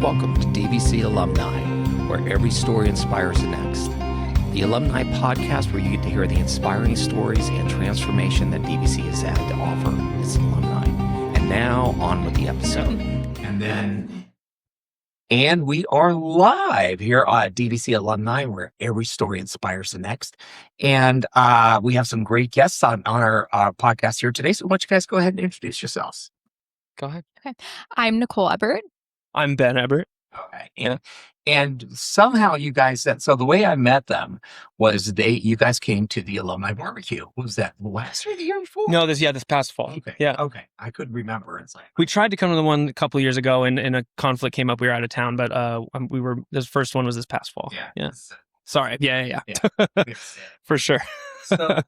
Welcome to DVC Alumni, where every story inspires the next. The Alumni podcast where you get to hear the inspiring stories and transformation that DVC has had to offer its alumni. And now, on with the episode. And we are live here at DVC Alumni, where every story inspires the next. And we have some great guests on our podcast here today. So why don't you guys go ahead and introduce yourselves? Go ahead. Okay. I'm Nicole Ebert. I'm Ben Ebert. Okay. And somehow you guys so the way I met them was you guys came to the alumni barbecue. Was that last year or the year before? No, this past fall. Okay. Yeah. Okay. I couldn't remember. It's like We tried to come to the one a couple of years ago and a conflict came up. We were out of town, but this first one was this past fall. Yeah. Sorry. Yeah. For sure. So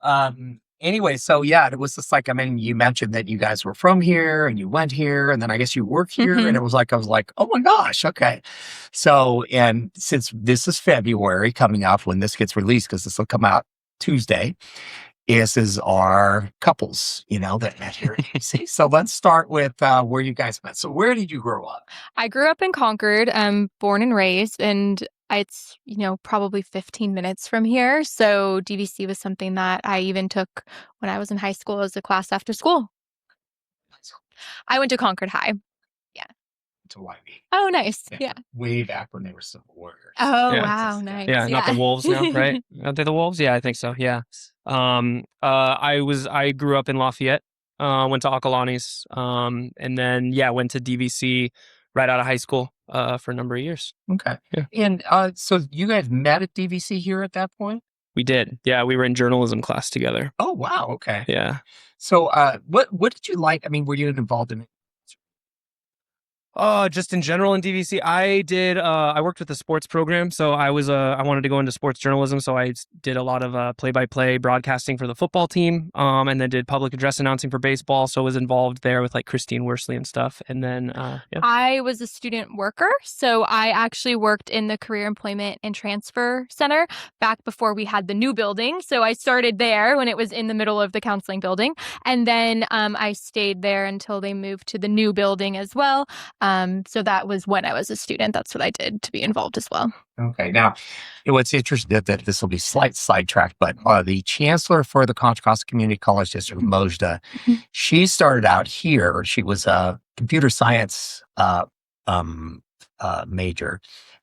anyway, so yeah, it was just like, I mean, you mentioned that you guys were from here and you went here and then I guess you work here. And it was like, I was like, oh my gosh. Okay. So, and since this is February coming up when this gets released, because this will come out Tuesday, this is our couples, that met here at DVC. So let's start with where you guys met. So where did you grow up? I grew up in Concord, born and raised, and it's, probably 15 minutes from here. So DVC was something that I even took when I was in high school as a class after school. I went to Concord High. Yeah. To YB. Oh, nice. Yeah. Way back when they were Civil Warriors. Oh, Yeah. wow. Nice. Yeah. Not the Wolves now, right? Aren't they the Wolves? Yeah, I think so. Yeah. I grew up in Lafayette, went to Akalani's, and then, went to DVC right out of high school for a number of years. Okay. Yeah. And so you guys met at DVC here at that point? We did. Yeah, we were in journalism class together. Oh, wow. Okay. Yeah. So what did you like? I mean, were you involved in it? Just in general in DVC, I worked with the sports program. So I wanted to go into sports journalism. So I did a lot of play-by-play broadcasting for the football team. And then did public address announcing for baseball. So I was involved there with like Christine Worsley and stuff. And then, I was a student worker. So I actually worked in the Career Employment and Transfer Center back before we had the new building. So I started there when it was in the middle of the counseling building. And then I stayed there until they moved to the new building as well. So that was when I was a student. That's what I did to be involved as well. Okay. Now, what's interesting that this will be slight sidetrack, but the chancellor for the Contra Costa Community College District, Mojda, she started out here. She was a computer science major,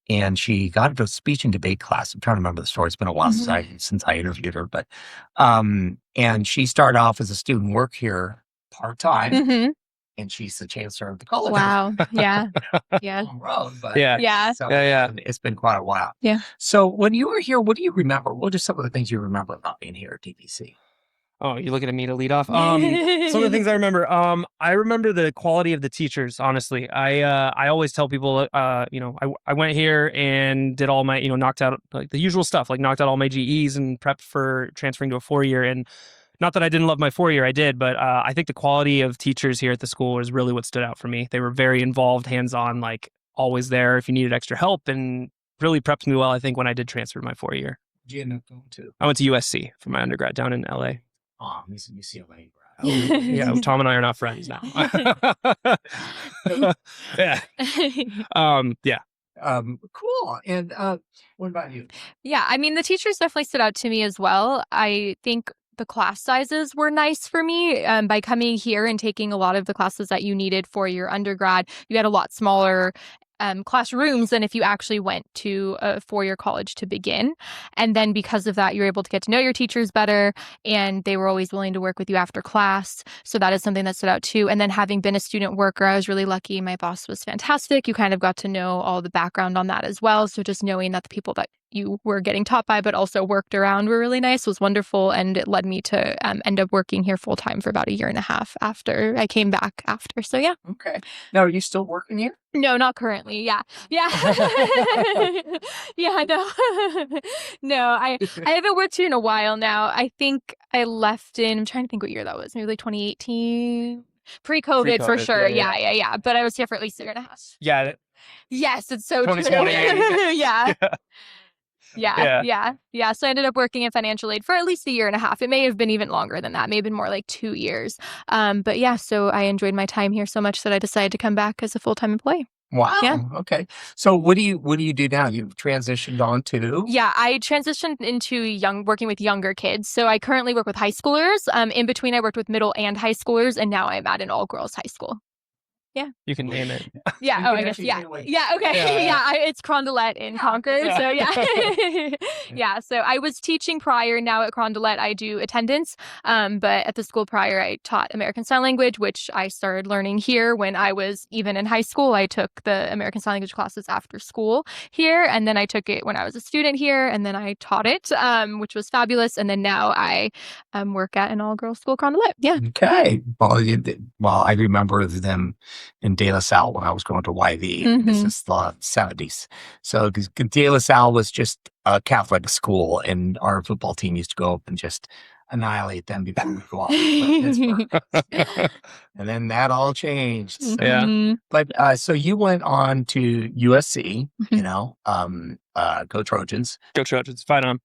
and she got into a speech and debate class. I'm trying to remember the story. It's been a while since I interviewed her, but and she started off as a student work here part-time. And she's the chancellor of the college. Wow. Yeah. Yeah. It's been quite a while. Yeah. So when you were here, what do you remember? What are some of the things you remember about being here at DVC? Oh, you're looking at me to lead off. Some of the things I remember. I remember the quality of the teachers. Honestly, I always tell people, I went here and did all my, knocked out like the usual stuff, like knocked out all my GEs and prepped for transferring to a 4-year. And not that I didn't love my 4-year, I did, but I think the quality of teachers here at the school was really what stood out for me. They were very involved, hands-on, like always there if you needed extra help, and really prepped me well, I think, when I did transfer my 4-year. Did you end up going to? I went to USC for my undergrad down in LA. Oh, he's a UCLA grad. Yeah, Tom and I are not friends now. Yeah. Cool. And what about you? Yeah, I mean, the teachers definitely stood out to me as well. I think the class sizes were nice for me. By coming here and taking a lot of the classes that you needed for your undergrad, you had a lot smaller classrooms than if you actually went to a 4-year college to begin. And then because of that, you're able to get to know your teachers better, and they were always willing to work with you after class. So that is something that stood out too. And then having been a student worker, I was really lucky. My boss was fantastic. You kind of got to know all the background on that as well. So just knowing that the people that you were getting taught by, but also worked around, were really nice, was wonderful. And it led me to end up working here full time for about 1.5 years after I came back after. So yeah. Okay. Now, are you still working here? No, not currently. Yeah. Yeah. Yeah, no. No, I haven't worked here in a while now. I think I left I'm trying to think what year that was. Maybe like 2018. Pre-COVID for sure. Yeah. But I was here for at least 1.5 years. Yeah. Yes, it's so true. 2020. Yeah. Yeah. So I ended up working in financial aid for at least 1.5 years. It may have been even longer than that. May have been more like 2 years. But yeah, so I enjoyed my time here so much that I decided to come back as a full-time employee. Wow. Yeah. Okay. So what do you do now? You've transitioned on to? Yeah, I transitioned into working with younger kids. So I currently work with high schoolers. In between, I worked with middle and high schoolers, and now I'm at an all-girls high school. Yeah. You can name it. Yeah. You Oh, can I guess. actually Yeah. say, like, Yeah. Okay. Yeah. Yeah. It's Crondelet in Concord. Yeah. So yeah. Yeah. So I was teaching prior. Now at Crondelet, I do attendance. But at the school prior, I taught American Sign Language, which I started learning here when I was even in high school. I took the American Sign Language classes after school here, and then I took it when I was a student here, and then I taught it, which was fabulous. And then now I work at an all-girls school, Crondelet. Yeah. Okay. Well, I remember them in De La Salle when I was going to YV. This Mhm. is the 70s. So De La Salle was just a Catholic school, and our football team used to go up and just annihilate them before we go off to Pittsburgh. And then that all changed. So. Yeah. Mhm. But so you went on to USC, Mhm. go Trojans. Go Trojans. Fight on.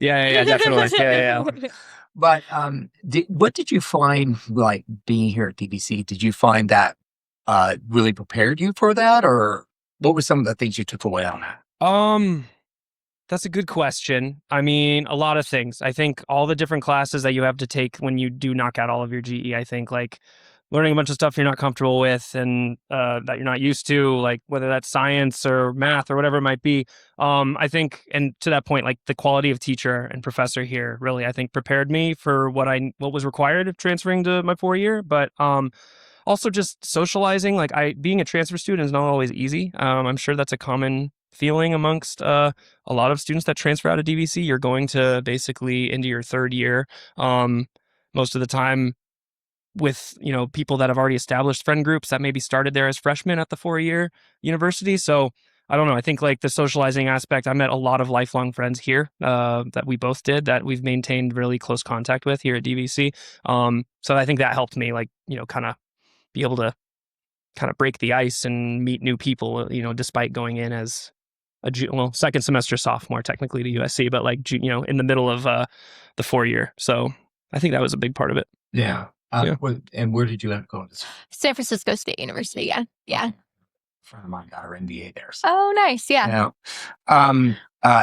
Yeah, definitely. Yeah. But what did you find like being here at DVC? Did you find that really prepared you for that, or what were some of the things you took away on that? That's a good question. I mean, a lot of things. I think all the different classes that you have to take when you do knock out all of your GE, I think like learning a bunch of stuff you're not comfortable with and that you're not used to, like whether that's science or math or whatever it might be. I think, and to that point, like the quality of teacher and professor here really, I think prepared me for what was required of transferring to my 4-year. But also just socializing, like being a transfer student is not always easy. I'm sure that's a common feeling amongst a lot of students that transfer out of DVC. You're going to basically into your 3rd year, most of the time with, people that have already established friend groups that maybe started there as freshmen at the 4-year university. So I don't know. I think like the socializing aspect, I met a lot of lifelong friends here that we both did that we've maintained really close contact with here at DVC. So I think that helped me like, kind of be able to kind of break the ice and meet new people, despite going in as second semester sophomore technically to USC, but like, in the middle of the 4-year. So I think that was a big part of it. Yeah. Yeah. And where did you end up going? San Francisco State University. Yeah. Yeah. A friend of mine got her MBA there. So. Oh, nice. Yeah.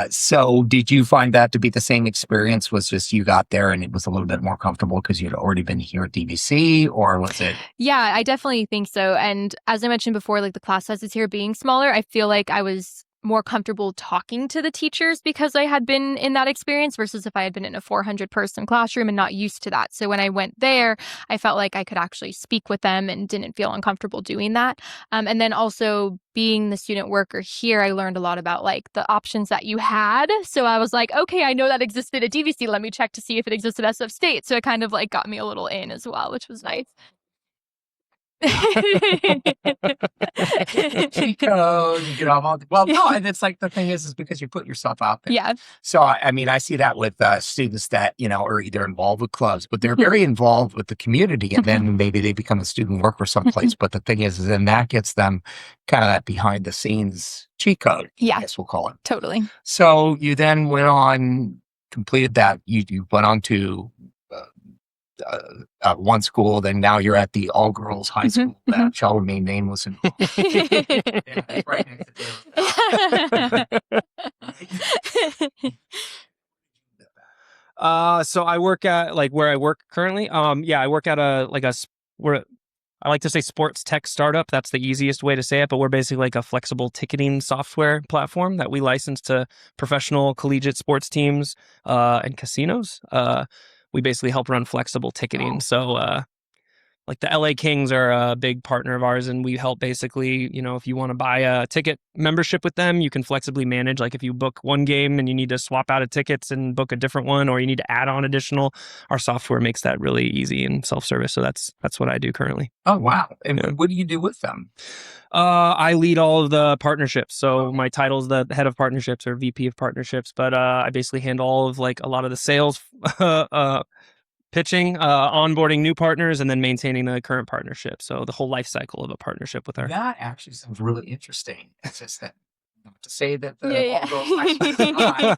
So did you find that to be the same experience? Was just you got there and it was a little bit more comfortable because you'd already been here at DVC, or was it? Yeah, I definitely think so. And as I mentioned before, like the class sizes here being smaller, I feel like I was more comfortable talking to the teachers because I had been in that experience versus if I had been in a 400-person classroom and not used to that. So when I went there, I felt like I could actually speak with them and didn't feel uncomfortable doing that. And then also being the student worker here, I learned a lot about like the options that you had. So I was like, okay, I know that existed at DVC. Let me check to see if it existed at SF State. So it kind of like got me a little in as well, which was nice. Cheat code, you get all well, no, and it's like the thing is because you put yourself out there. Yeah. So I mean, I see that with students that are either involved with clubs, but they're very involved with the community, and then maybe they become a student worker someplace. But the thing is then that gets them kind of that behind the scenes cheat code. Yeah. I guess we'll call it. Totally. So you then went on, completed that. You went on to one school, then now you're at the all-girls high school that shall remain nameless. And yeah, right next to So I work at like where I work currently. I work at I like to say sports tech startup. That's the easiest way to say it, but we're basically like a flexible ticketing software platform that we license to professional collegiate sports teams and casinos. We basically help run flexible ticketing. So like the LA Kings are a big partner of ours, and we help basically, if you want to buy a ticket membership with them, you can flexibly manage. Like if you book one game and you need to swap out of tickets and book a different one, or you need to add on additional, our software makes that really easy and self-service. So that's what I do currently. Oh, wow. And what do you do with them? I lead all of the partnerships. So my title's the head of partnerships or VP of partnerships, but I basically handle all of like a lot of the sales, pitching, onboarding new partners, and then maintaining the current partnership. So the whole life cycle of a partnership with our. That actually sounds really interesting. It's just that, not to say that the Yeah. all-girls high school is not,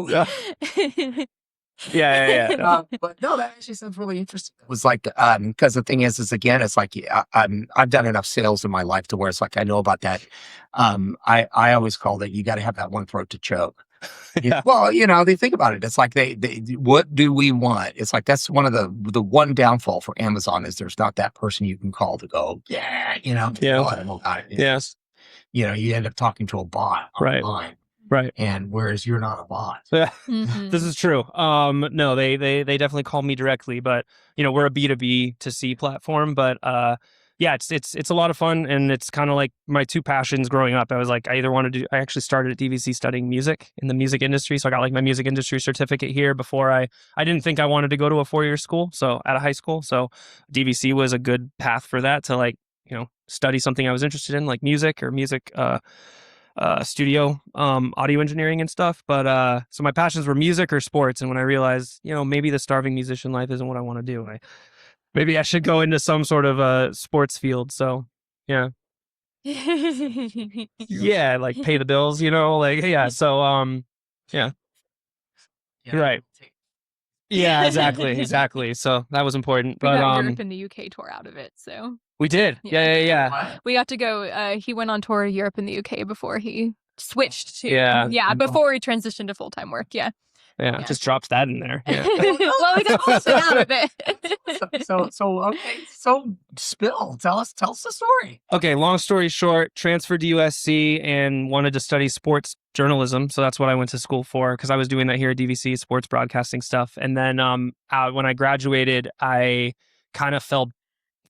but Yeah. But no, that actually sounds really interesting. It was like, because the thing is again, it's like I've done enough sales in my life to where it's like I know about that. I always call it you got to have that one throat to choke. Yeah. Well, they think about it. It's like they what do we want? It's like that's one of the one downfall for Amazon is there's not that person you can call to go, Yeah. Yes. You end up talking to a bot online. Right. And whereas you're not a bot. This is true. No, they definitely call me directly, but we're a B2B to C platform, but yeah, it's a lot of fun, and it's kind of like my two passions growing up. I was like, I actually started at DVC studying music in the music industry, so I got like my music industry certificate here before I didn't think I wanted to go to a 4-year school, so out of high school, so DVC was a good path for that to like study something I was interested in, like music or music studio audio engineering and stuff, but so my passions were music or sports, and when I realized maybe the starving musician life isn't what I want to do, maybe I should go into some sort of sports field. So yeah like pay the bills, like yeah, so yeah right, yeah, exactly, so that was important. We But got Europe and the UK tour out of it, so we did. Yeah. we got to go. He went on tour Europe and the UK before he switched to before he transitioned to full-time work. Yeah. Just drops that in there. Well, we got most out of it. So spill. Tell us the story. Okay, long story short, transferred to USC and wanted to study sports journalism. So that's what I went to school for, because I was doing that here at DVC, sports broadcasting stuff. And then when I graduated, I kind of fell,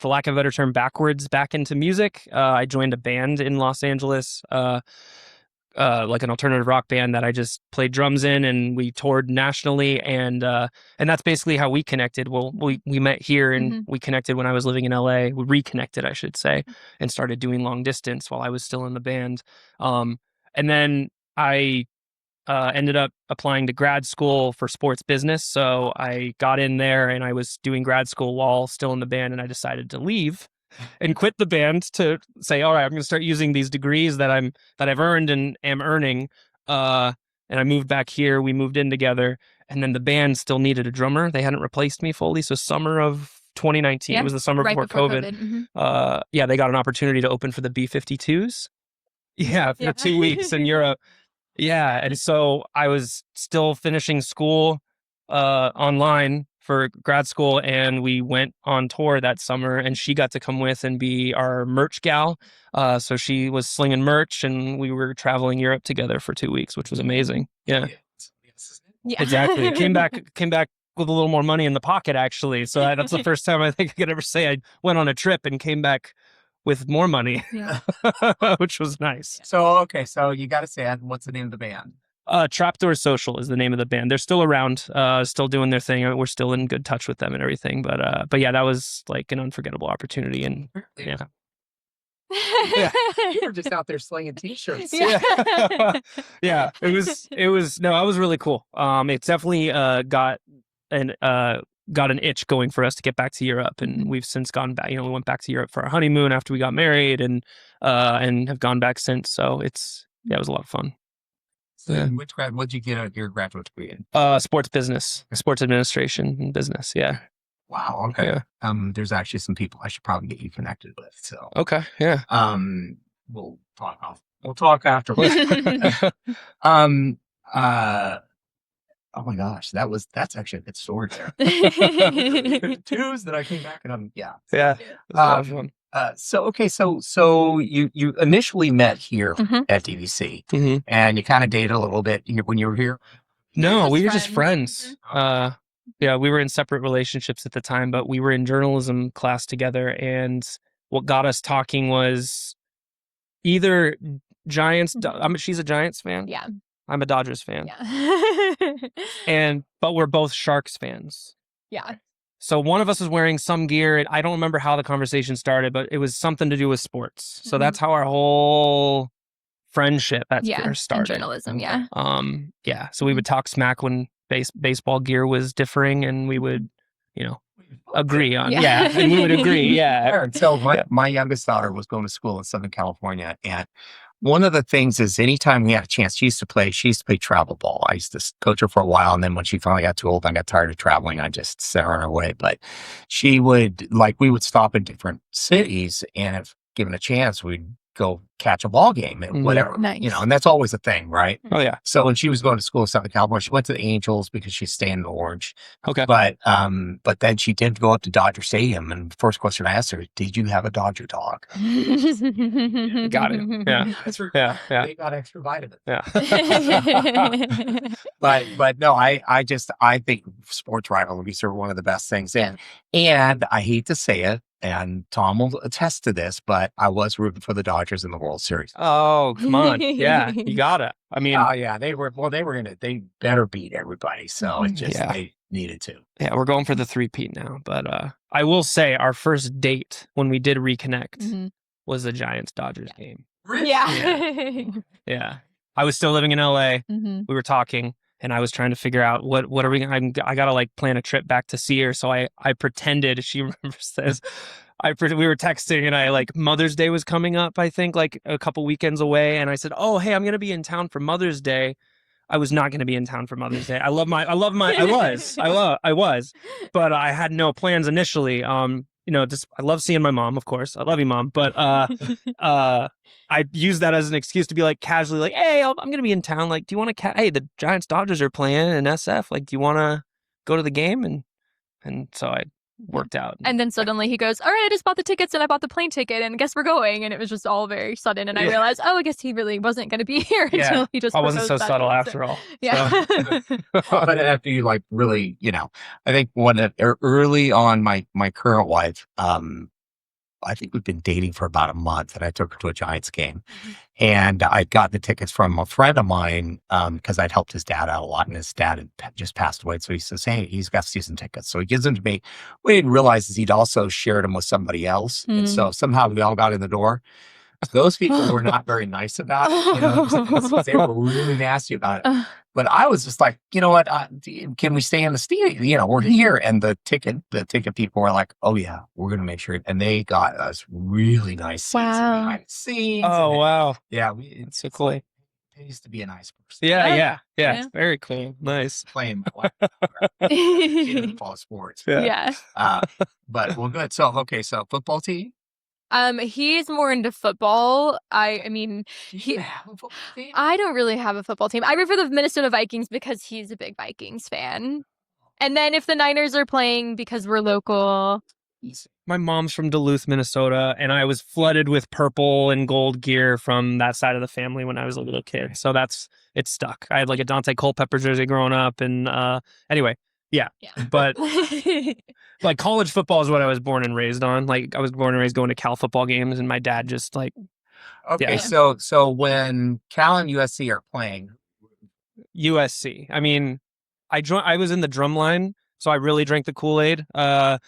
for lack of a better term, backwards back into music. I joined a band in Los Angeles, like an alternative rock band that I just played drums in, and we toured nationally, and that's basically how we connected. Well, we met here, and we connected when I was living in LA. We reconnected, I should say, and started doing long distance while I was still in the band. And then I ended up applying to grad school for sports business. So I got in there, and I was doing grad school while still in the band, and I decided to leave and quit the band to say, all right, I'm going to start using these degrees that I've earned and am earning. And I moved back here. We moved in together, and then the band still needed a drummer. They hadn't replaced me fully. So summer of 2019, it was the summer right before COVID. They got an opportunity to open for the B-52s. Yeah, for 2 weeks in Europe. Yeah. And so I was still finishing school online for grad school, and we went on tour that summer, and she got to come with and be our merch gal. So she was slinging merch, and we were traveling Europe together for 2 weeks, which was amazing. Yeah. Exactly. Came back with a little more money in the pocket, actually. So that's the first time I think I could ever say I went on a trip and came back with more money, which was nice. So you got to say, what's the name of the band? Trapdoor Social is the name of the band. They're still around, still doing their thing. We're still in good touch with them and everything. But yeah, that was like an unforgettable opportunity. And yeah. You were just out there slinging t-shirts. Yeah. It was no, that was really cool. It's definitely got an itch going for us to get back to Europe, and we've since gone back. We went back to Europe for our honeymoon after we got married, and have gone back since. So it was a lot of fun. So what'd you get your graduate degree in? Sports business, sports administration and business. Yeah. Wow. Okay. Yeah. There's actually some people I should probably get you connected with. So. Okay. Yeah. We'll talk afterwards. Oh my gosh, that's actually a good story there. Twos that I came back and Yeah. So you initially met here at DVC, and you kind of dated a little bit when you were here. No, we were just friends. Yeah, we were in separate relationships at the time, but we were in journalism class together, and what got us talking was either Giants. She's a Giants fan. Yeah. I'm a Dodgers fan. Yeah. But we're both Sharks fans. Yeah. So one of us was wearing some gear. I don't remember how the conversation started, but it was something to do with sports. So that's how our whole friendship started. Journalism, yeah. So we would talk smack when baseball gear was differing, and we would, agree on. Yeah. And we would agree. Yeah. So my youngest daughter was going to school in Southern California, and one of the things is anytime we had a chance, she used to play travel ball. I used to coach her for a while. And then when she finally got too old, I got tired of traveling. I just sent her on her way. But she would, we would stop in different cities, and if given a chance, we'd go catch a ball game and whatever, Nice. and that's always a thing, right? Oh yeah. So when she was going to school in Southern California, she went to the Angels because she's staying in Orange. Okay. But then she did go up to Dodger Stadium, and the first question I asked her, "Did you have a Dodger dog?" Got it. Yeah. That's right. Yeah. Yeah. They got extra vitamins. Yeah. But no, I think sports rivalries are one of the best things. And I hate to say it, and Tom will attest to this, but I was rooting for the Dodgers in the World Series. Oh, come on. Yeah. You gotta. I mean, Oh yeah, they better beat everybody. So it just, they needed to. yeah, we're going for the 3-peat now. But I will say our first date when we did reconnect was the Giants-Dodgers game. Yeah. Yeah. I was still living in LA. Mm-hmm. We were talking, and I was trying to figure out what are we I gotta plan a trip back to see her. So I pretended, she remembers this, we were texting, and Mother's Day was coming up, I think a couple weekends away, and I said, oh hey, I'm gonna be in town for Mother's Day. I was not gonna be in town for Mother's Day. I was, but I had no plans initially. Just I love seeing my mom, of course. I love you, Mom. But I used that as an excuse to be casually hey, I'm going to be in town. Do you want to? Hey, the Giants Dodgers are playing in SF. Do you want to go to the game? And so I worked out. And then suddenly he goes, all right, I just bought the tickets and I bought the plane ticket and guess we're going. And it was just all very sudden. And I realized, I guess he really wasn't going to be here until he just I wasn't so subtle day. after all. Yeah. So. But after you really, I think early on my current wife, I think we've been dating for about a month, and I took her to a Giants game, and I got the tickets from a friend of mine because I'd helped his dad out a lot, and his dad had just passed away. So he says, hey, he's got season tickets. So he gives them to me. What he didn't realize is he'd also shared them with somebody else. And so somehow we all got in the door. Those people were not very nice about it. They were really nasty about it. But I was just like, you know what? Can we stay in the stadium? We're here. And the ticket people were like, oh yeah, we're going to make sure. And they got us really nice seats behind the scenes. Oh, wow. Yeah. It's so cool. It used to be a nice person. Yeah. It's very cool. Nice. Playing my life. Fall sports. Yeah. But well, good. So football team? He's more into football. I mean, Do you have a football team? I don't really have a football team. I root for the Minnesota Vikings because he's a big Vikings fan. And then if the Niners are playing because we're local. My mom's from Duluth, Minnesota, and I was flooded with purple and gold gear from that side of the family when I was a little kid. So it stuck. I had a Dante Culpepper jersey growing up, and anyway. Yeah. But college football is what I was born and raised on. I was born and raised going to Cal football games, and my dad just Okay, yeah. So when Cal and USC are playing, USC. I mean, I was in the drum line, so I really drank the Kool-Aid. That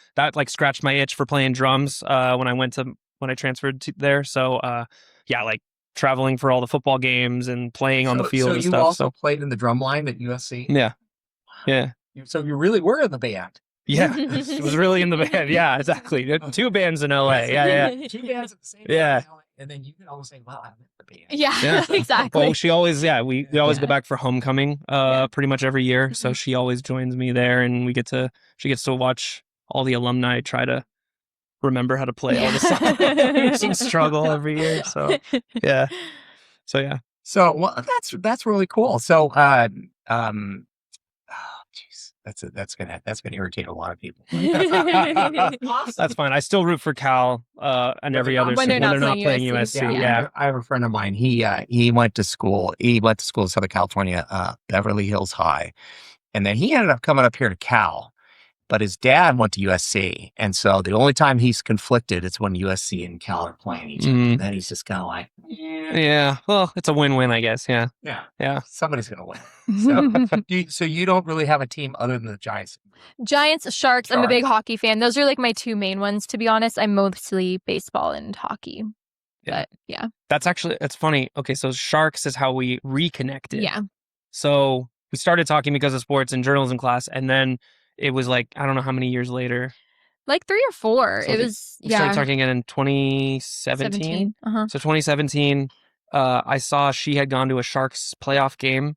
scratched my itch for playing drums when I transferred there. So traveling for all the football games and playing on the field and stuff. So you also played in the drum line at USC? Yeah. Yeah. So you really were in the band. Yeah, it was really in the band. Yeah, exactly. 2 bands in LA. Yeah. 2 bands at the same time. Yeah. And then you can always say, well, I'm in the band. Yeah. Exactly. Well, she always, we always go back for homecoming pretty much every year. So she always joins me there, and she gets to watch all the alumni try to remember how to play all the songs. Some struggle every year. So, yeah. So, well, that's really cool. So, that's gonna irritate a lot of people. That's fine. I still root for Cal and every other when they're not playing USC. Yeah. I have a friend of mine. He went to school. He went to school in Southern California, Beverly Hills High, and then he ended up coming up here to Cal. But his dad went to USC, and so the only time he's conflicted is when USC and Cal are playing each other. And then he's just kind of like, yeah. Well, it's a win-win, I guess. Yeah. Somebody's gonna win. So you don't really have a team other than the Giants. Giants, Sharks. I'm a big hockey fan. Those are my 2 main ones, to be honest. I'm mostly baseball and hockey. Yeah. But yeah. That's funny. Okay, so Sharks is how we reconnected. Yeah. So we started talking because of sports and journalism class, and then it was I don't know how many years later. 3 or 4. So it was, we started talking again in 2017. So 2017, I saw she had gone to a Sharks playoff game,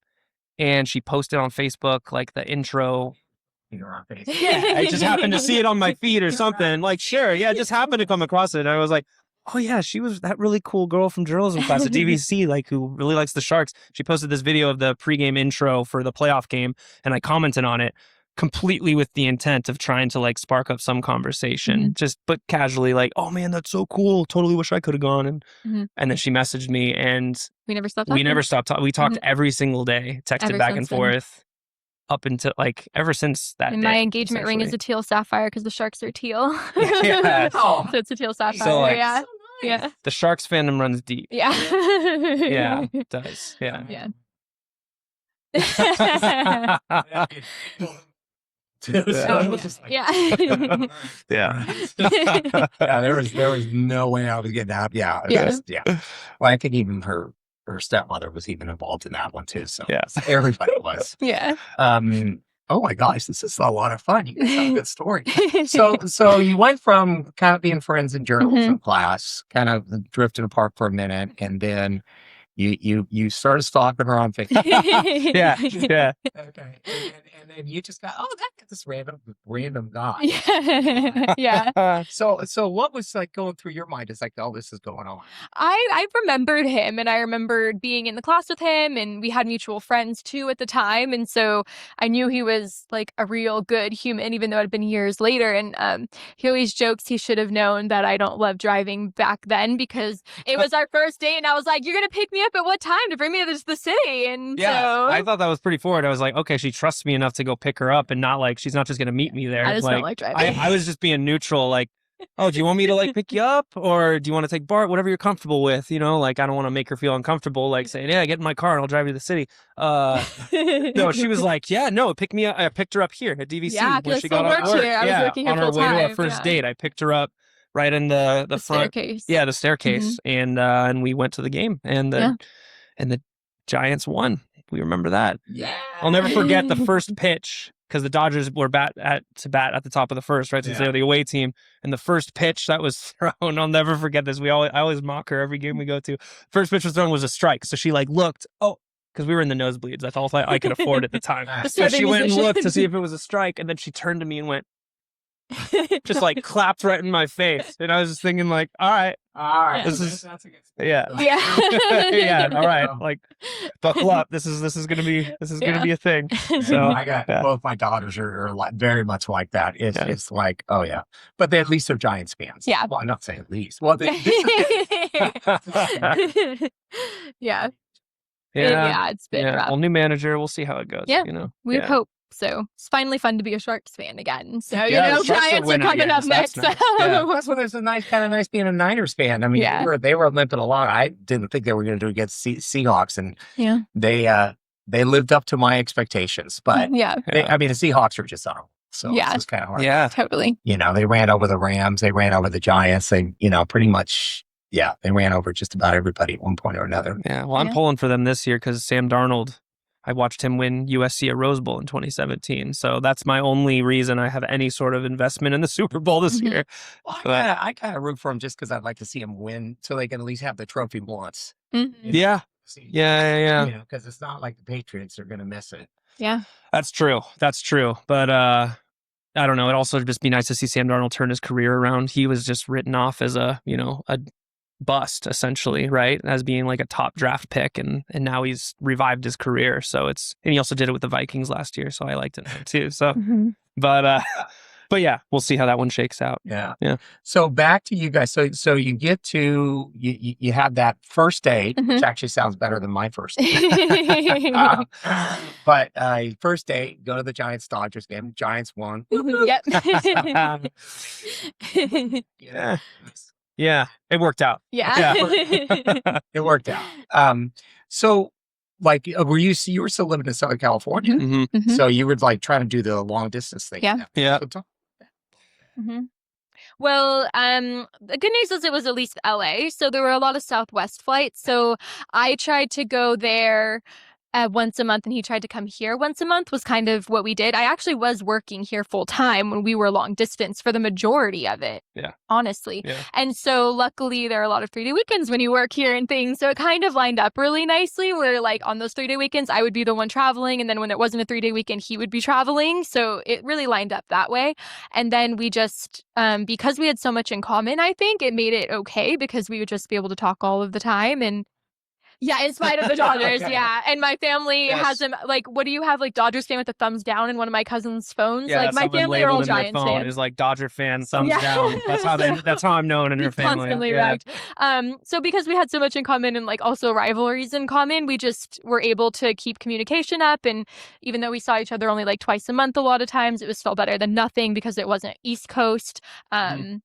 and she posted on Facebook like the intro. You're on Facebook. Yeah, I just happened to see it on my feed or something. Like, sure, yeah, just happened to come across it. And I was like, oh yeah, she was that really cool girl from journalism class at DVC, like who really likes the Sharks. She posted this video of the pregame intro for the playoff game, and I commented on it completely with the intent of trying to like spark up some conversation, just but casually, like, oh man, that's so cool. Totally wish I could have gone. And then she messaged me, and We never stopped talking. we never stopped talking. We talked every single day, texted Ever back since and then. forth. Up until like ever since that And day, my engagement ring is a teal sapphire because the Sharks are teal. Yeah. Oh, So it's a teal sapphire. So, like, yeah. so Yeah. nice. The Sharks fandom runs deep. Yeah. Yeah, it does. Yeah. Yeah. Yeah. Yeah. Yeah, there was no way I was getting out. Yeah, it was Yeah. just, yeah. Well, I think even her stepmother was even involved in that one too. So Yeah. everybody was. Yeah. Oh my gosh, this is a lot of fun. You guys have a good story. So you went from kind of being friends in journalism class, kind of drifted apart for a minute, and then you started stalking her on Facebook. Yeah. Yeah. Okay, and then you just got this random guy. Yeah. So what was like going through your mind? It's like, oh, this is going on. I remembered him, and I remembered being in the class with him, and we had mutual friends too at the time, and so I knew he was like a real good human, even though it had been years later. And he always jokes he should have known that I don't love driving back then because it was our first date, and I was like, "You're gonna pick me up at what time to bring me to the city?" And so I thought that was pretty forward. I was like, okay, she trusts me enough to go pick her up, and not like she's not just gonna meet me there. I just don't like driving. I was just being neutral, like, oh, do you want me to like pick you up, or do you want to take BART? Whatever you're comfortable with, you know. Like, I don't want to make her feel uncomfortable, like saying, "Yeah, get in my car and I'll drive you to the city." No, she was like, "Yeah, no, pick me up." I picked her up here at DVC Yeah, when because she I still got worked out. here. I was working here on her full way to our time, first yeah. date. I picked her up right in the front staircase. Yeah, the staircase, and we went to the game, and the Giants won. We remember that. Yeah. I'll never forget the first pitch because the Dodgers were at the top of the first, right? Since they're the away team. And the first pitch that was thrown, I'll never forget this. I always mock her every game we go to. First pitch was thrown was a strike. So she like looked, because we were in the nosebleeds. That's all I could afford at the time. So she went and looked to see if it was a strike, and then she turned to me and went, just like clapped right in my face. And I was just thinking like, all right, this is that's a good yeah. Yeah. All right. Like, buckle up. This is gonna be a thing. So I got both my daughters are like very much like that. It's like, oh yeah, but at least they're Giants fans. Yeah. Well, I'm not saying at least. Well, Yeah. yeah. It's been rough. Well, new manager. We'll see how it goes. Yeah. You know, We hope so. It's finally fun to be a Sharks fan again. So Yeah, you the know, Sharks are Giants are winning coming again, up so that's next. nice. Yeah. That's when it's nice being a Niners fan. I mean, they were limping along. I didn't think they were going to do against Seahawks, and they lived up to my expectations. But yeah, I mean, the Seahawks are just on. So it's just kind of hard. Yeah, totally. You know, they ran over the Rams. They ran over the Giants. They, pretty much. Yeah, they ran over just about everybody at one point or another. Yeah. Well, I'm pulling for them this year because Sam Darnold. I watched him win USC a Rose Bowl in 2017. So that's my only reason I have any sort of investment in the Super Bowl this year. Well, I kind of root for him just because I'd like to see him win so they can at least have the trophy once. Yeah. Yeah. Because it's not like the Patriots are going to miss it. Yeah. That's true. But I don't know. It'd also just be nice to see Sam Darnold turn his career around. He was just written off as a bust essentially, right, as being like a top draft pick, and now he's revived his career. So and he also did it with the Vikings last year, so I liked it too. So but yeah, we'll see how that one shakes out. Yeah. So back to you guys. So you get to you have that first date, which actually sounds better than my first date. But first date, go to the Giants Dodgers game. Giants won. Yep. Yeah, it worked out. Yeah. It worked out. So like, were you were still living in Southern California? Mm-hmm. So you would like trying to do the long distance thing. Yeah. Well, the good news is it was at least LA, so there were a lot of Southwest flights. So I tried to go there once a month, and he tried to come here once a month was kind of what we did. I actually was working here full time when we were long distance for the majority of it. Yeah. Honestly. Yeah. And so luckily there are a lot of 3-day weekends when you work here and things. So it kind of lined up really nicely where like on those 3-day weekends, I would be the one traveling. And then when it wasn't a 3-day weekend, he would be traveling. So it really lined up that way. And then we just, because we had so much in common, I think it made it okay because we would just be able to talk all of the time. And yeah, in spite of the Dodgers, Okay. yeah. And my family has them, like, what do you have, like, Dodgers fan with the thumbs down in one of my cousin's phones? Yeah, like, my someone family are all labeled in their Giants phone fans. is like Dodger fan, thumbs Yeah. down. That's how I'm known in her family. Constantly Yeah. ragged. So because we had so much in common and, like, also rivalries in common, we just were able to keep communication up. And even though we saw each other only, like, twice a month a lot of times, it was still better than nothing because it wasn't East Coast. And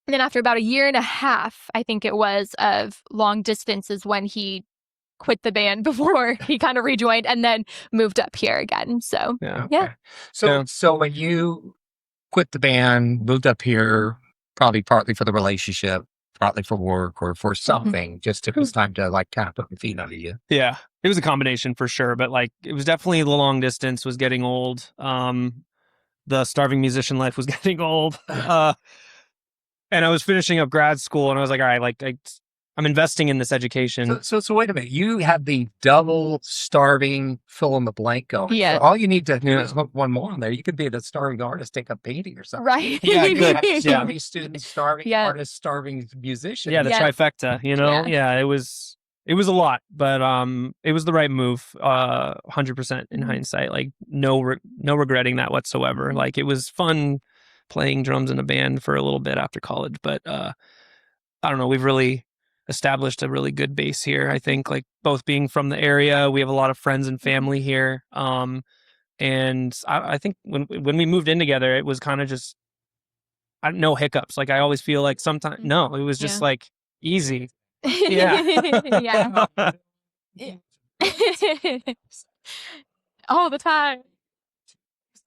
then after about a year and a half, I think it was, of long distance is when he quit the band before he kind of rejoined and then moved up here again. So Yeah. yeah. So when you quit the band, moved up here, probably partly for the relationship, partly for work or for something, just it was time to like kind of put your feet under you. Yeah. It was a combination for sure, but like it was definitely the long distance was getting old. The starving musician life was getting old. And I was finishing up grad school and I was like, all right, like I'm investing in this education. So wait a minute. You have the double starving fill in the blank going. Yeah. So all you need to do is hook one more on there. You could be the starving artist, take a painting or something. Right. Yeah, good. Yeah. Starving student, starving Yeah. artist, starving musician. Yeah, the Yeah. trifecta, you know? Yeah, it was a lot, but it was the right move, 100% in hindsight. Like no regretting that whatsoever. Like it was fun playing drums in a band for a little bit after college, but I don't know, we've really established a really good base here. I think like both being from the area, we have a lot of friends and family here. And I think when we moved in together, it was kind of just no hiccups. Like I always feel like sometimes no, it was just like easy. Yeah. All the time.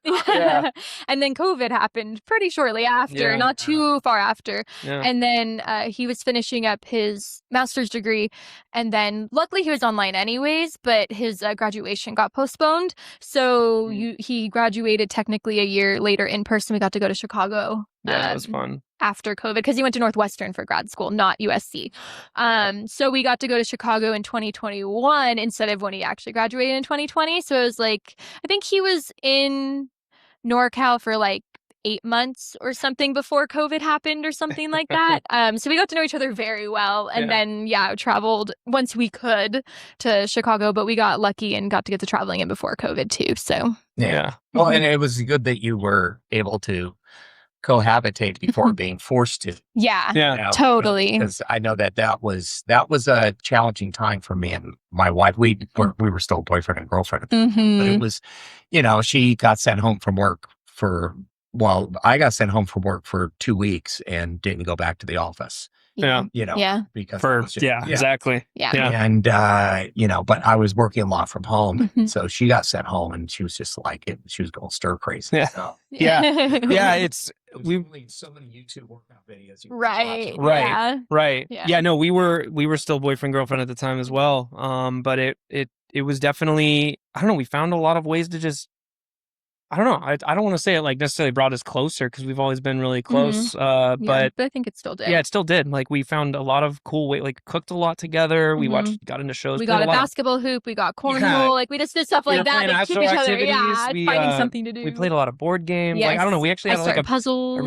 Yeah. And then COVID happened pretty shortly after, Yeah. not too far after. Yeah. And then he was finishing up his master's degree. And then luckily he was online anyways, but his graduation got postponed. So he graduated technically a year later in person. We got to go to Chicago. Yeah, it was fun. After COVID, because he went to Northwestern for grad school, not USC. So we got to go to Chicago in 2021 instead of when he actually graduated in 2020. So it was like, I think he was in NorCal for like 8 months or something before COVID happened or something like that. So we got to know each other very well. And then, traveled once we could to Chicago, but we got lucky and got to get to traveling in before COVID too. So, Yeah. Well, and it was good that you were able to cohabitate before being forced to. Yeah, Yeah. You know, totally. Because I know that was a challenging time for me and my wife. We were still boyfriend and girlfriend, but it was, she got sent home from work I got sent home from work for 2 weeks and didn't go back to the office. Yeah. Because exactly. Yeah. And but I was working a lot from home, so she got sent home, and she was just like she was going stir crazy. Yeah. So, Yeah. we've so many YouTube workout videos. You can Right. watch. Yeah. Right. Yeah. Yeah. No, we were still boyfriend girlfriend at the time as well. But it was definitely, I don't know. We found a lot of ways to just, I don't know. I don't want to say it like necessarily brought us closer because we've always been really close. But I think it still did. yeah, it still did. Like we found a lot of cool way, like cooked a lot together. We got into shows. We played got a lot of- basketball hoop. We got cornhole. Yeah. Like we just did stuff We like were that playing to keep outdoor each other. activities. Yeah, We, finding something to do. We played a lot of board games. Yes. Like I don't know. We actually I had like started puzzles.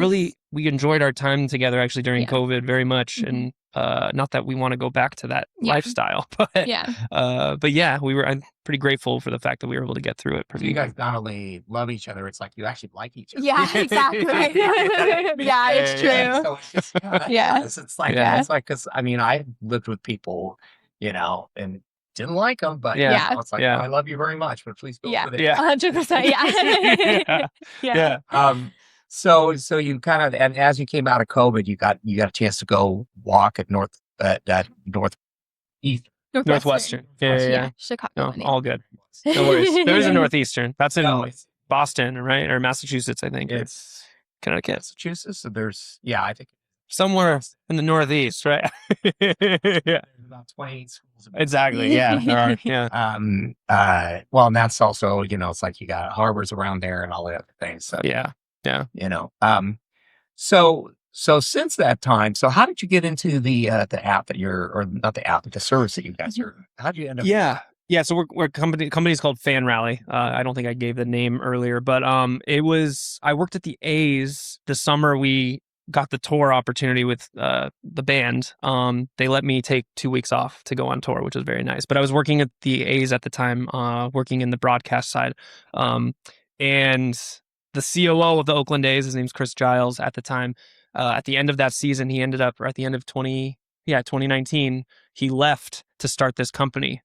we enjoyed our time together actually during COVID very much. And not that we want to go back to that lifestyle, but I'm pretty grateful for the fact that we were able to get through it. You guys not only love each other, it's like you actually like each other. Yeah, exactly. Yeah, it's true. So it's just, it's like, because I lived with people, and didn't like them, but it's like, I love you very much, but please go with it. 100%. Yeah. So you kind of, and as you came out of COVID, you got a chance to go walk at Northwestern. Yeah. Chicago. No, honey. all good. No worries. There is a Northeastern. That's in Boston, right? Or Massachusetts, I think. It's Connecticut. Massachusetts. So there's, I think. somewhere in the Northeast, right? Yeah, About 20 schools. exactly. Yeah, there are. Yeah, Well, and that's also, it's like you got harbors around there and all the other things. So, yeah. you know, so since that time, so how did you get into the app that or not the app, but the service that you guys are, how did you end up? Yeah. So we're company's called Fan Rally. I don't think I gave the name earlier, but I worked at the A's the summer we got the tour opportunity with the band. They let me take 2 weeks off to go on tour, which was very nice. But I was working at the A's at the time, working in the broadcast side. And the COO of the Oakland A's, his name's Chris Giles at the time. At the end of that season, he ended up, or at the end of 2019, he left to start this company.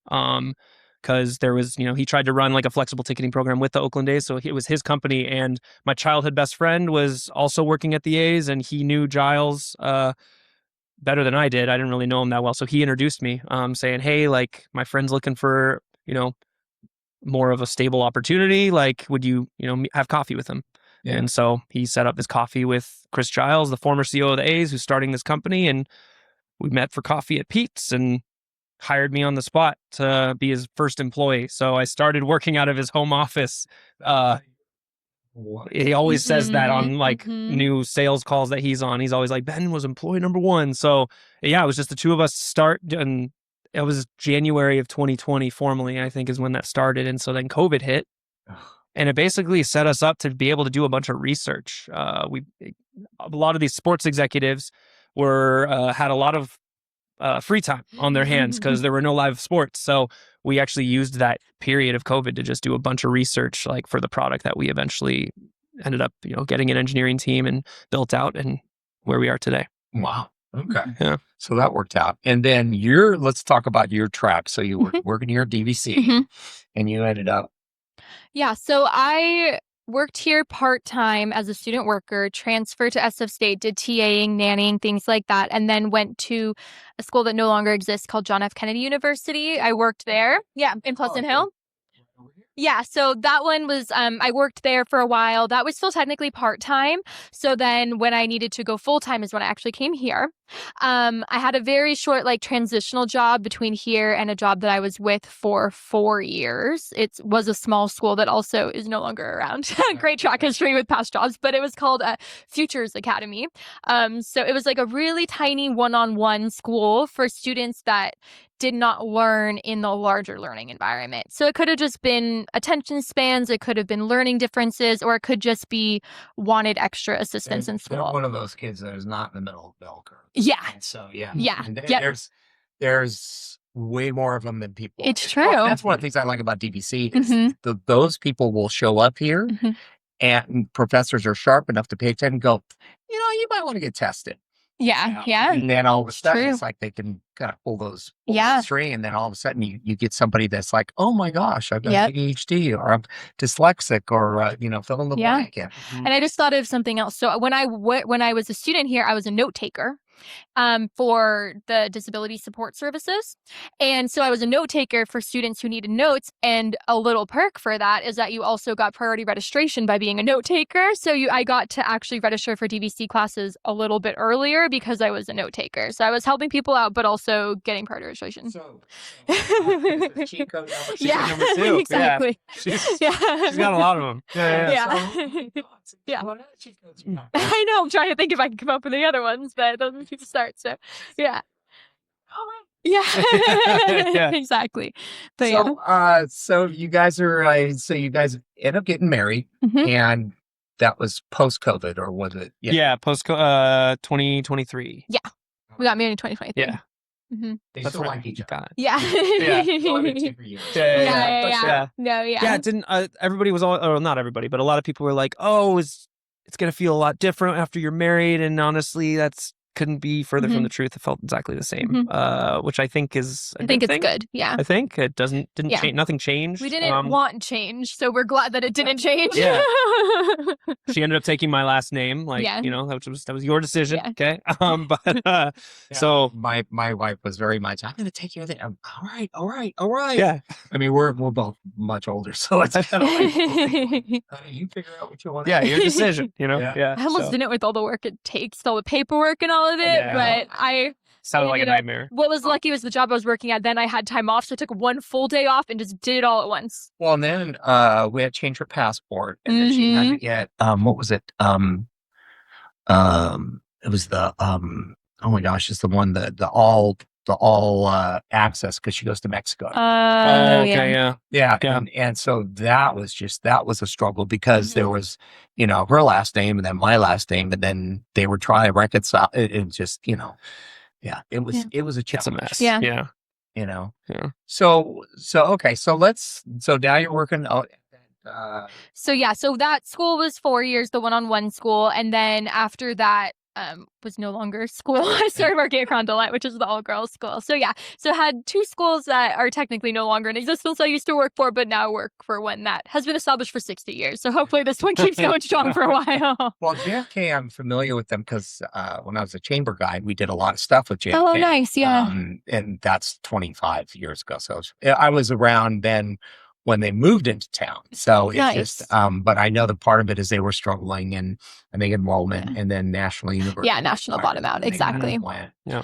Because there was, he tried to run like a flexible ticketing program with the Oakland A's. So it was his company. And my childhood best friend was also working at the A's, and he knew Giles better than I did. I didn't really know him that well. So he introduced me, saying, hey, like my friend's looking for, more of a stable opportunity. Like, would you, have coffee with him? Yeah. And so he set up this coffee with Chris Giles, the former CEO of the A's, who's starting this company. And we met for coffee at Pete's and hired me on the spot to be his first employee. So I started working out of his home office. He always says that on like new sales calls that he's on. He's always like, Ben was employee number one. So yeah, it was just the two of us start, and it was January of 2020 formally, I think, is when that started. And so then COVID hit, and it basically set us up to be able to do a bunch of research. A lot of these sports executives had a lot of free time on their hands because there were no live sports. So we actually used that period of COVID to just do a bunch of research, like for the product that we eventually ended up, getting an engineering team and built out, and where we are today. Wow. Okay. Yeah. So that worked out. And then let's talk about your track. So you were working here at DVC and you ended up. Yeah. So I worked here part-time as a student worker, transferred to SF State, did TAing, nannying, things like that, and then went to a school that no longer exists called John F. Kennedy University. I worked there. Yeah. In Pleasant Hill. Yeah, so that one was, I worked there for a while. That was still technically part-time. So then when I needed to go full-time is when I actually came here. I had a very short, transitional job between here and a job that I was with for 4 years. It was a small school that also is no longer around. Great track history with past jobs, but it was called Futures Academy. So it was like a really tiny one-on-one school for students that did not learn in the larger learning environment. So it could have just been attention spans, it could have been learning differences, or it could just be wanted extra assistance in school. They're one of those kids that is not in the middle of the bell curve. Yeah. And so, yeah. Yeah. And there's way more of them than people. It's true. That's one of the things I like about DVC is those people will show up here and professors are sharp enough to pay attention and go, you might want to get tested. Yeah. And then all of a sudden, it's like they can kind of pull the string, and then all of a sudden you get somebody that's like, oh my gosh, I've got ADHD, or I'm dyslexic, or fill in the blank. Yeah. And I just thought of something else. So when I was a student here, I was a note taker for the disability support services. And so I was a note taker for students who needed notes. And a little perk for that is that you also got priority registration by being a note taker. So I got to actually register for DVC classes a little bit earlier because I was a note taker. So I was helping people out, but also getting priority registration. So cheat code number two. Yeah, number 2. exactly. Yeah. She's got a lot of them. Yeah. I know. I'm trying to think if I can come up with any other ones, but those are two to start. So, yeah. Yeah. Exactly. But so you guys end up getting married, and that was post COVID, or was it? Yeah, post 2023. Yeah, we got married in 2023. Yeah. They still like each other. Yeah. Yeah. No, yeah. Yeah, it didn't. Everybody was not everybody, but a lot of people were like, "Oh, it's gonna feel a lot different after you're married," and honestly, that's couldn't be further from the truth. It felt exactly the same, which I think is I think it's good. Yeah. I think it didn't change. Nothing changed. We didn't want change, so we're glad that it didn't change. Yeah. She ended up taking my last name, like, Yeah. that was your decision. Yeah. Okay. So my wife was very much, I'm going to take you there. All right. yeah. I mean, we're both much older, so it's kind of like, okay, honey, you figure out what you want. Yeah, your decision, Yeah. I almost didn't with all the work it takes, all the paperwork and all of it, Yeah. but I Sounded like a nightmare. what was lucky was the job I was working at. Then I had time off, so I took one full day off and just did it all at once. Well, and then we had to change her passport, and then she had to get what was it? It was the oh my gosh, it's the one the all access, because she goes to Mexico. Okay, Yeah. Yeah. And so that was a struggle, because there was, her last name and then my last name, and then they were trying to reconcile it, and just, it was a It's a challenge. mess. Yeah. Yeah. Yeah. So okay, so now you're working So that school was 4 years, the one-on-one school, and then after that was no longer school. I started working at Crown Delight, which is the all-girls school. So I had two schools that are technically no longer in existence I used to work for, but now work for one that has been established for 60 years. So hopefully this one keeps going strong for a while. Well, JFK, I'm familiar with them because when I was a chamber guide, we did a lot of stuff with JFK. Oh, nice. Yeah. And that's 25 years ago. So I was around then when they moved into town. So it's just, but I know that part of it is they were struggling, and I think enrollment, and then National University. Yeah, National bottom out. Exactly. Yeah.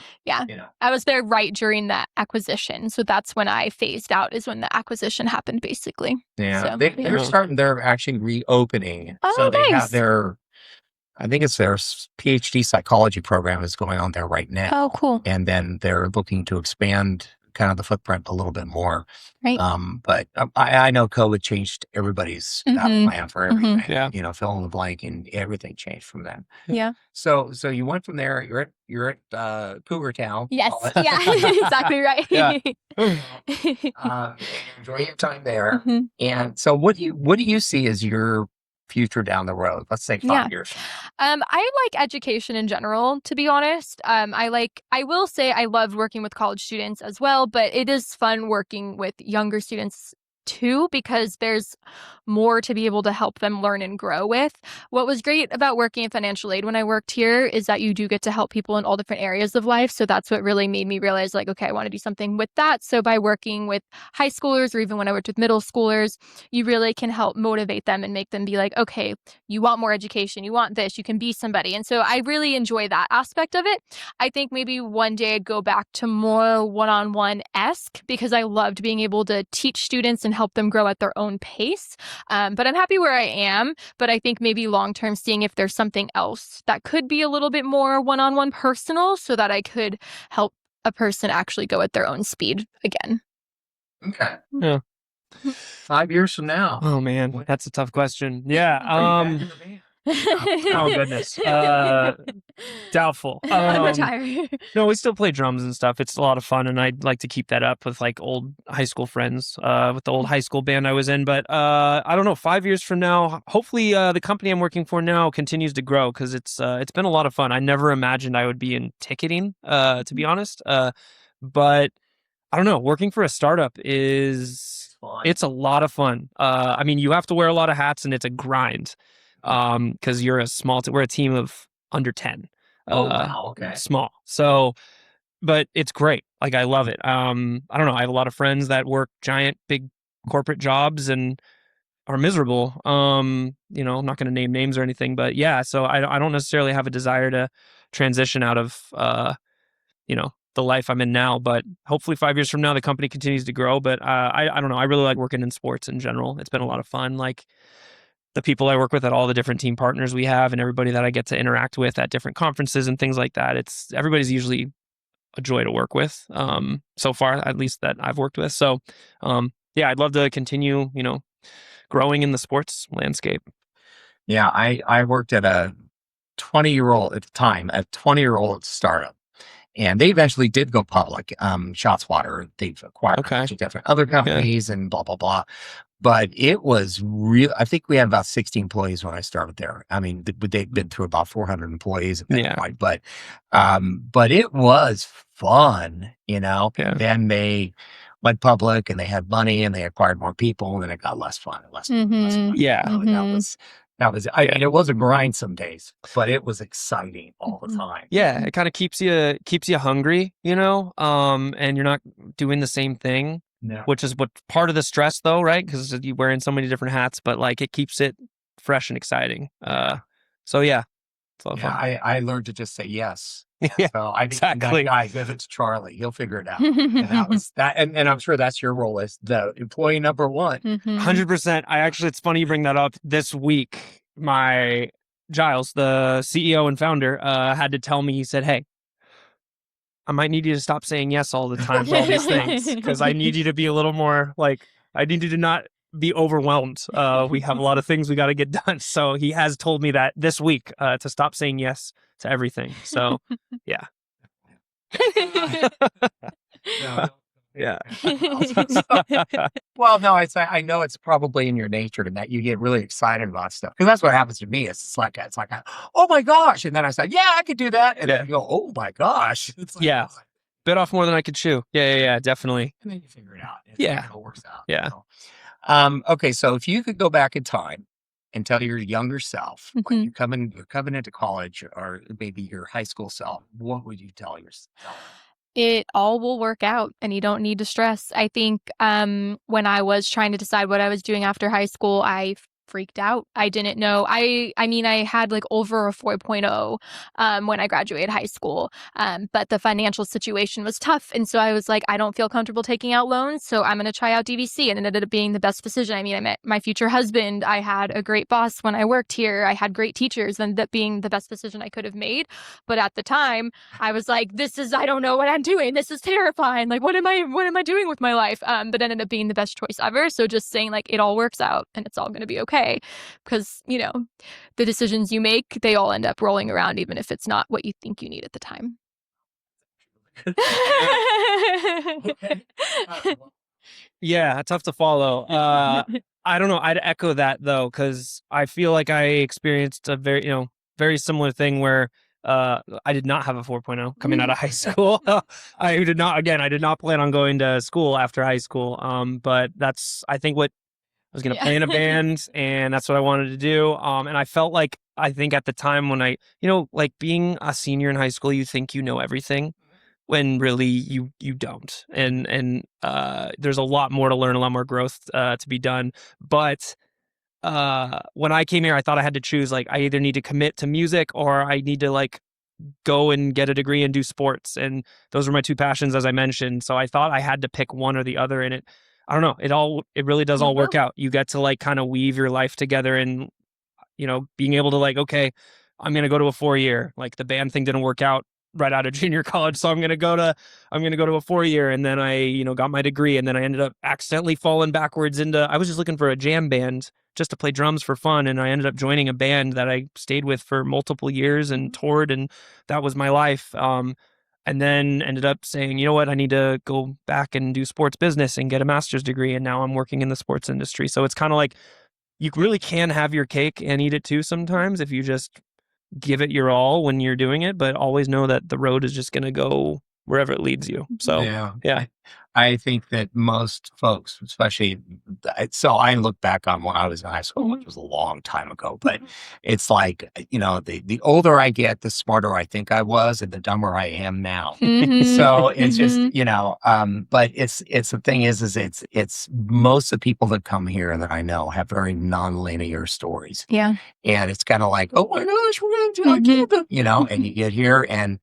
I was there right during that acquisition. So that's when I phased out, is when the acquisition happened, basically. Yeah. So, They're actually reopening. Oh, so they nice. have I think it's their PhD psychology program is going on there right now. Oh, cool. And then they're looking to expand kind of the footprint a little bit more. Right. But I know COVID changed everybody's plan for everything. Yeah. Fill in the blank, and everything changed from then. Yeah. So you went from there. You're at Cougar Town. Yes. Yeah. Exactly right. Yeah. Enjoy your time there. And so, what do you see as your future down the road? Let's say 5 years. I like education in general, to be honest. I will say I love working with college students as well, but it is fun working with younger students too, because there's more to be able to help them learn and grow with. What was great about working in financial aid when I worked here is that you do get to help people in all different areas of life. So that's what really made me realize, like, okay, I want to do something with that. So by working with high schoolers, or even when I worked with middle schoolers, you really can help motivate them and make them be like, okay, you want more education, you want this, you can be somebody. And so I really enjoy that aspect of it. I think maybe one day I'd go back to more one-on-one-esque, because I loved being able to teach students and help them grow at their own pace. But I'm happy where I am. But I think maybe long-term, seeing if there's something else that could be a little bit more one-on-one personal, so that I could help a person actually go at their own speed again. Okay. Yeah. 5 years from now. Oh man, that's a tough question. Yeah. Oh goodness. Doubtful. I'm retired. No, we still play drums and stuff. It's a lot of fun, and I'd like to keep that up with like old high school friends, with the old high school band I was in. But I don't know. 5 years from now, hopefully, the company I'm working for now continues to grow, because it's been a lot of fun. I never imagined I would be in ticketing, to be honest. But I don't know. Working for a startup it's a lot of fun. I mean, you have to wear a lot of hats, and it's a grind. Because we're a team of under 10. Wow. Okay. Small. So, but it's great. Like, I love it. I don't know. I have a lot of friends that work giant, big corporate jobs and are miserable. I'm not going to name names or anything, but yeah. So I don't necessarily have a desire to transition out of, the life I'm in now. But hopefully 5 years from now, the company continues to grow. But I don't know. I really like working in sports in general. It's been a lot of fun. Like, the people I work with at all the different team partners we have, and everybody that I get to interact with at different conferences and things like that. Everybody's usually a joy to work with, so far, at least that I've worked with. So, I'd love to continue, growing in the sports landscape. Yeah. I worked at a 20-year-old startup. And they eventually did go public. ShotsWater, they've acquired a bunch of different other companies and blah, blah, blah. But it was real. I think we had about 60 employees when I started there. I mean, they've been through about 400 employees at that point. But it was fun, Yeah. Then they went public, and they had money, and they acquired more people, and then it got less fun and less fun. Yeah. That was And it was a grind some days, but it was exciting all the time. Yeah, it kind of keeps you hungry, and you're not doing the same thing, No. which is what part of the stress though, right? Because you're wearing so many different hats, but like it keeps it fresh and exciting. So yeah, it's a lot of fun. I learned to just say yes. Yeah, So I think exactly. that guy, give it to Charlie. He'll figure it out. And that was that. And I'm sure that's your role as the employee number one. 100%. It's funny you bring that up. This week, my Giles, the CEO and founder, had to tell me, he said, "Hey, I might need you to stop saying yes all the time to all these things because I need you to be a little more like, I need you to not be overwhelmed. We have a lot of things we got to get done." So he has told me that this week to stop saying yes to everything. So yeah. Yeah. Well, no, I know it's probably in your nature to that you get really excited about stuff because that's what happens to me. It's like oh my gosh, and then I said, yeah, I could do that, and then you go, oh my gosh, it's like, yeah, bit off more than I could chew. Yeah, definitely. And then you figure it out. Yeah, it all works out. Yeah. Okay, so if you could go back in time and tell your younger self when you're coming into college or maybe your high school self, what would you tell yourself? It all will work out and you don't need to stress. I think when I was trying to decide what I was doing after high school, I freaked out. I didn't know. I mean, I had like over a 4.0 when I graduated high school, but the financial situation was tough. And so I was like, I don't feel comfortable taking out loans, so I'm going to try out DVC. And it ended up being the best decision. I mean, I met my future husband. I had a great boss when I worked here. I had great teachers. And that being the best decision I could have made. But at the time, I was like, I don't know what I'm doing. This is terrifying. Like, what am I doing with my life? But ended up being the best choice ever. So just saying like, it all works out and it's all going to be okay. Because, the decisions you make, they all end up rolling around, even if it's not what you think you need at the time. Yeah, tough to follow. I don't know. I'd echo that though, because I feel like I experienced a very similar thing where I did not have a 4.0 coming out of high school. I did not plan on going to school after high school. But that's, I think, what I was going to play in a band, and that's what I wanted to do. And I felt like, I think at the time when I, like being a senior in high school, you think you know everything when really you don't. And there's a lot more to learn, a lot more growth to be done. But when I came here, I thought I had to choose, like, I either need to commit to music or I need to like go and get a degree and do sports. And those were my two passions, as I mentioned. So I thought I had to pick one or the other. And I don't know, it really does all work out. You get to like kind of weave your life together and, being able to like, okay, I'm going to go to a 4-year, like the band thing didn't work out right out of junior college. So I'm going to go to a 4-year. And then I, got my degree, and then I ended up accidentally falling backwards I was just looking for a jam band just to play drums for fun. And I ended up joining a band that I stayed with for multiple years and toured, and that was my life. And then ended up saying, you know what, I need to go back and do sports business and get a master's degree. And now I'm working in the sports industry. So it's kind of like, you really can have your cake and eat it too sometimes if you just give it your all when you're doing it, but always know that the road is just going to go wherever it leads you. So, yeah. I think that most folks, especially, so I look back on when I was in high school, which was a long time ago, but it's like, the older I get, the smarter I think I was and the dumber I am now. So it's just, but it's the thing is it's most of the people that come here that I know have very non-linear stories. Yeah. And it's kind of like, oh my gosh, we're going to do it, and you get here and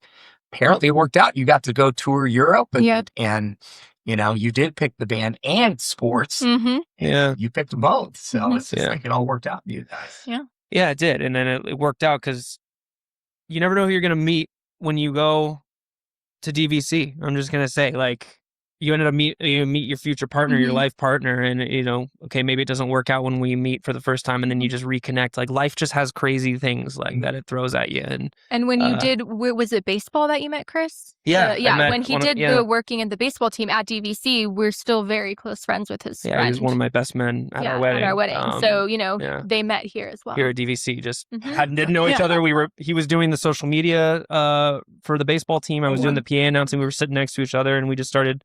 apparently it worked out. You got to go tour Europe and you did pick the band and sports. Yeah. You picked them both. So it's just like it all worked out for you guys. Yeah. Yeah, it did. And then it worked out because you never know who you're going to meet when you go to DVC. I'm just going to say, like, you ended up meet your future partner, your life partner, and okay, maybe it doesn't work out when we meet for the first time, and then you just reconnect. Like, life just has crazy things like that it throws at you. And when you did, was it baseball that you met Chris? Yeah, when he did the working in the baseball team at DVC, we're still very close friends with his friend. He was one of my best men at our wedding. So they met here as well. Here at DVC, just didn't know each other. He was doing the social media for the baseball team. I was doing the PA announcing. We were sitting next to each other, and we just started.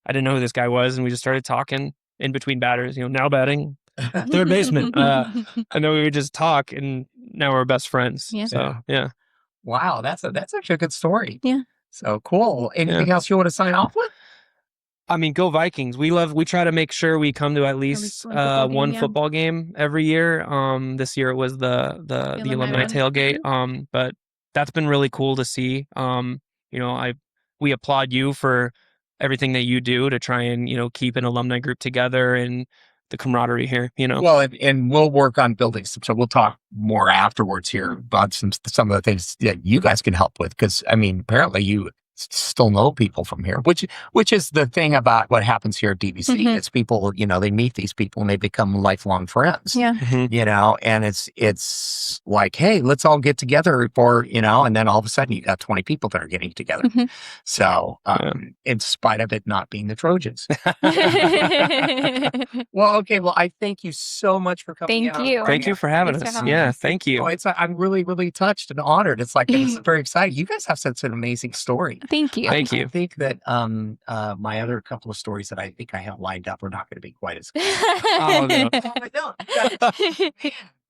I didn't know who this guy was, and we just started talking in between batters. Now batting, third baseman. I know we would just talk, and now we're best friends. Yeah. So yeah. Wow, that's actually a good story. Yeah. So cool. Anything else you want to sign off with? I mean, go Vikings. We try to make sure we come to at least one football game every year. This year it was the alumni tailgate. But that's been really cool to see. We applaud you for everything that you do to try and, keep an alumni group together and the camaraderie here, Well, and we'll work on building some, so we'll talk more afterwards here about some of the things that you guys can help with. Cause I mean, apparently you still know people from here, which is the thing about what happens here at DVC. It's people, they meet these people and they become lifelong friends. Yeah. And it's like, hey, let's all get together for, and then all of a sudden you got 20 people that are getting together. So, in spite of it not being the Trojans. Well, okay. Well, I thank you so much for coming. Thank you. Thank you for having us. Yeah. Thank you. I'm really, really touched and honored. It's like, it's very exciting. You guys have such an amazing story. Thank you. Thank you. I think that my other couple of stories that I think I have lined up are not going to be quite as good. Oh, no.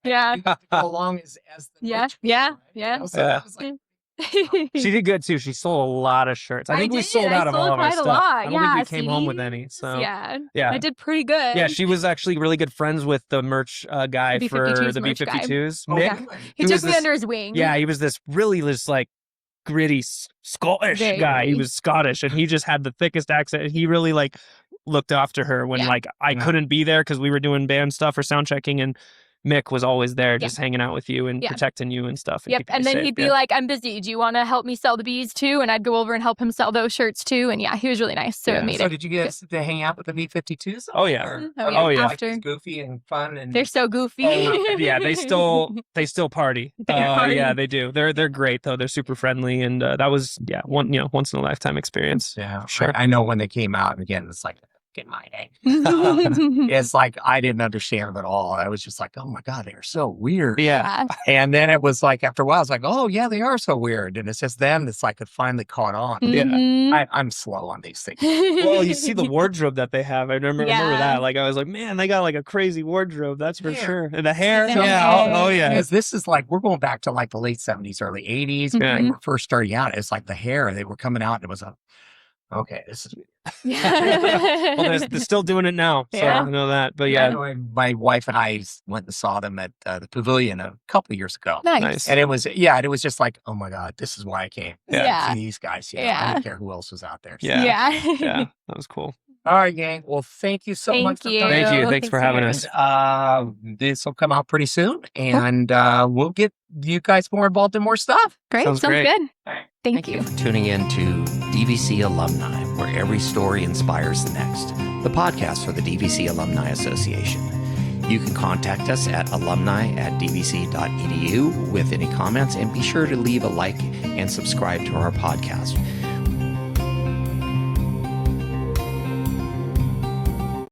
Yeah. You have to go along as the merch people, right? So I was like, She did good too. She sold a lot of shirts. I think we sold out of all of our stuff. I don't think we came home with any. So yeah, I did pretty good. Yeah, she was actually really good friends with the merch guy for the B-52s. Mick. He took me under his wing. Yeah, he was this really just like gritty Scottish guy. He was Scottish, and he just had the thickest accent. And he really like looked after her when like I couldn't be there because we were doing band stuff or sound checking, and Mick was always there just hanging out with you and protecting you and stuff. And and then he'd be like, I'm busy. Do you want to help me sell the bees too? And I'd go over and help him sell those shirts too. And he was really nice. So it made it. So did you get to hang out with the B-52s? Oh, yeah. Oh, yeah. Like, it's goofy and fun. And they're so goofy. Yeah, they still party. Yeah, they do. They're great though. They're super friendly. And that was, once in a lifetime experience. Yeah, sure. I know when they came out, again, it's like, get my name. It's like I didn't understand them at all. I was just like, oh my God, they're so weird. Yeah. And then it was like after a while, I was like, oh yeah, they are so weird. And it's just then it's like it finally caught on. Yeah. I'm slow on these things. Well, you see the wardrobe that they have. I remember that. Like I was like, man, they got like a crazy wardrobe. That's for sure. And the hair. Oh yeah. Because this is like we're going back to like the late 70s, early 80s. When they were first starting out. It's like the hair. They were coming out and it was okay, this is well, they're still doing it now, so I know that. But my wife and I went and saw them at the Pavilion a couple of years ago. Nice. And it was just like, oh my God, this is why I came. To see these guys. I didn't care who else was out there. So. Yeah, that was cool. All right, gang. Well, thank you so much. Thank you. Thank you. Thanks for having us. This will come out pretty soon, and we'll get you guys more involved in more stuff. Great. Sounds great. Good. Right. Thank you for tuning in to DVC Alumni, where every story inspires the next, the podcast for the DVC Alumni Association. You can contact us at alumni@dvc.edu with any comments, and be sure to leave a like and subscribe to our podcast.